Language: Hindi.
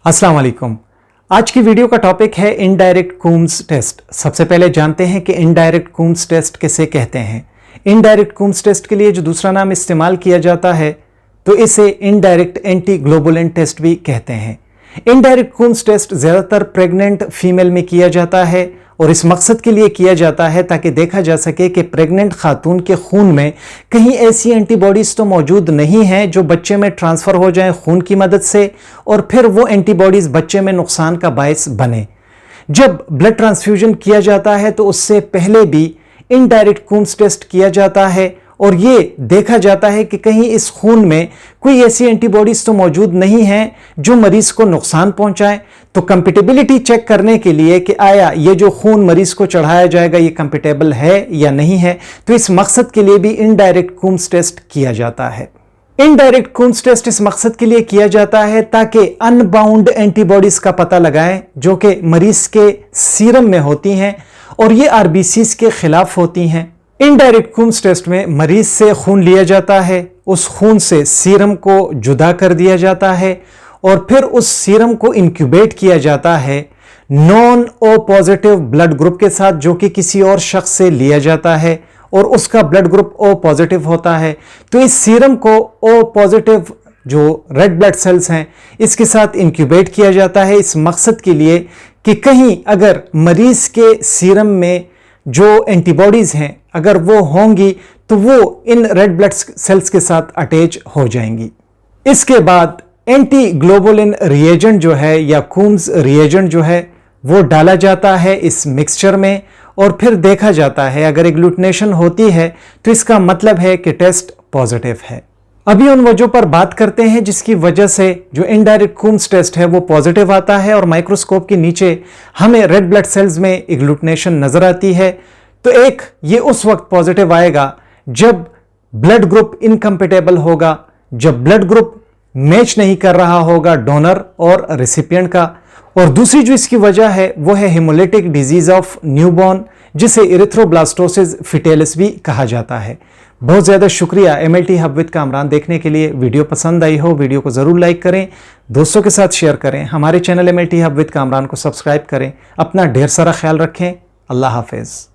अस्सलाम वालेकुम। आज की वीडियो का टॉपिक है इनडायरेक्ट कूम्स टेस्ट। सबसे पहले जानते हैं कि इनडायरेक्ट कूम्स टेस्ट किसे कहते हैं। इनडायरेक्ट कूम्स टेस्ट के लिए जो दूसरा नाम इस्तेमाल किया जाता है तो इसे इनडायरेक्ट एंटी ग्लोबुलिन टेस्ट भी कहते हैं। इनडायरेक्ट कूम्स टेस्ट ज़्यादातर प्रेग्नेंट फीमेल में किया जाता है और इस मकसद के लिए किया जाता है ताकि देखा जा सके कि प्रेग्नेंट खातून के खून में कहीं ऐसी एंटीबॉडीज़ तो मौजूद नहीं हैं जो बच्चे में ट्रांसफ़र हो जाएं खून की मदद से और फिर वो एंटीबॉडीज़ बच्चे में नुकसान का बायस बने। जब ब्लड ट्रांसफ्यूजन किया जाता है तो उससे पहले भी इनडायरेक्ट कूम्स टेस्ट किया जाता है और ये देखा जाता है कि कहीं इस खून में कोई ऐसी एंटीबॉडीज तो मौजूद नहीं है जो मरीज को नुकसान पहुंचाए। तो कंपेटेबिलिटी चेक करने के लिए कि आया ये जो खून मरीज को चढ़ाया जाएगा ये कंपेटेबल है या नहीं है, तो इस मकसद के लिए भी इनडायरेक्ट कूम्स टेस्ट किया जाता है। इनडायरेक्ट कूम्स टेस्ट इस मकसद के लिए किया जाता है ताकि अनबाउंड एंटीबॉडीज का पता लगाएं जो कि मरीज के सीरम में होती हैं और ये आरबीसीज के खिलाफ होती हैं। इनडायरेक्ट कूम्स टेस्ट में मरीज से खून लिया जाता है, उस खून से सीरम को जुदा कर दिया जाता है और फिर उस सीरम को इंक्यूबेट किया जाता है non O positive blood group के साथ जो कि किसी और शख्स से लिया जाता है और उसका ब्लड ग्रुप ओ पॉजिटिव होता है। तो इस सीरम को ओ पॉजिटिव जो रेड ब्लड सेल्स हैं इसके साथ इंक्यूबेट किया जाता है इस मकसद के लिए कि कहीं अगर मरीज के सीरम में जो एंटीबॉडीज हैं अगर वो होंगी तो वो इन रेड ब्लड सेल्स के साथ अटैच हो जाएंगी। इसके बाद एंटी ग्लोबुलिन रिएजेंट जो है या कूम्स रिएजेंट जो है वो डाला जाता है इस मिक्सचर में और फिर देखा जाता है अगर एग्लूटिनेशन होती है तो इसका मतलब है कि टेस्ट पॉजिटिव है। अभी उन वजहों पर बात करते हैं जिसकी वजह से जो इनडायरेक्ट कूम्स टेस्ट है वो पॉजिटिव आता है और माइक्रोस्कोप के नीचे हमें रेड ब्लड सेल्स में एग्लूटिनेशन नजर आती है। तो एक ये उस वक्त पॉजिटिव आएगा जब ब्लड ग्रुप इनकम्पेटेबल होगा, जब ब्लड ग्रुप मैच नहीं कर रहा होगा डोनर और रेसिपिएंट का। और दूसरी जो इसकी वजह है वो है हेमोलिटिक डिजीज ऑफ न्यूबॉर्न जिसे इरिथ्रोब्लास्टोसिस फिटेलिस भी कहा जाता है। बहुत ज़्यादा शुक्रिया MLT हब विद कामरान देखने के लिए। वीडियो पसंद आई हो वीडियो को ज़रूर लाइक करें, दोस्तों के साथ शेयर करें, हमारे channel MLT hub with Kamran को सब्सक्राइब करें। अपना ढेर सारा ख्याल रखें। अल्लाह हाफिज़।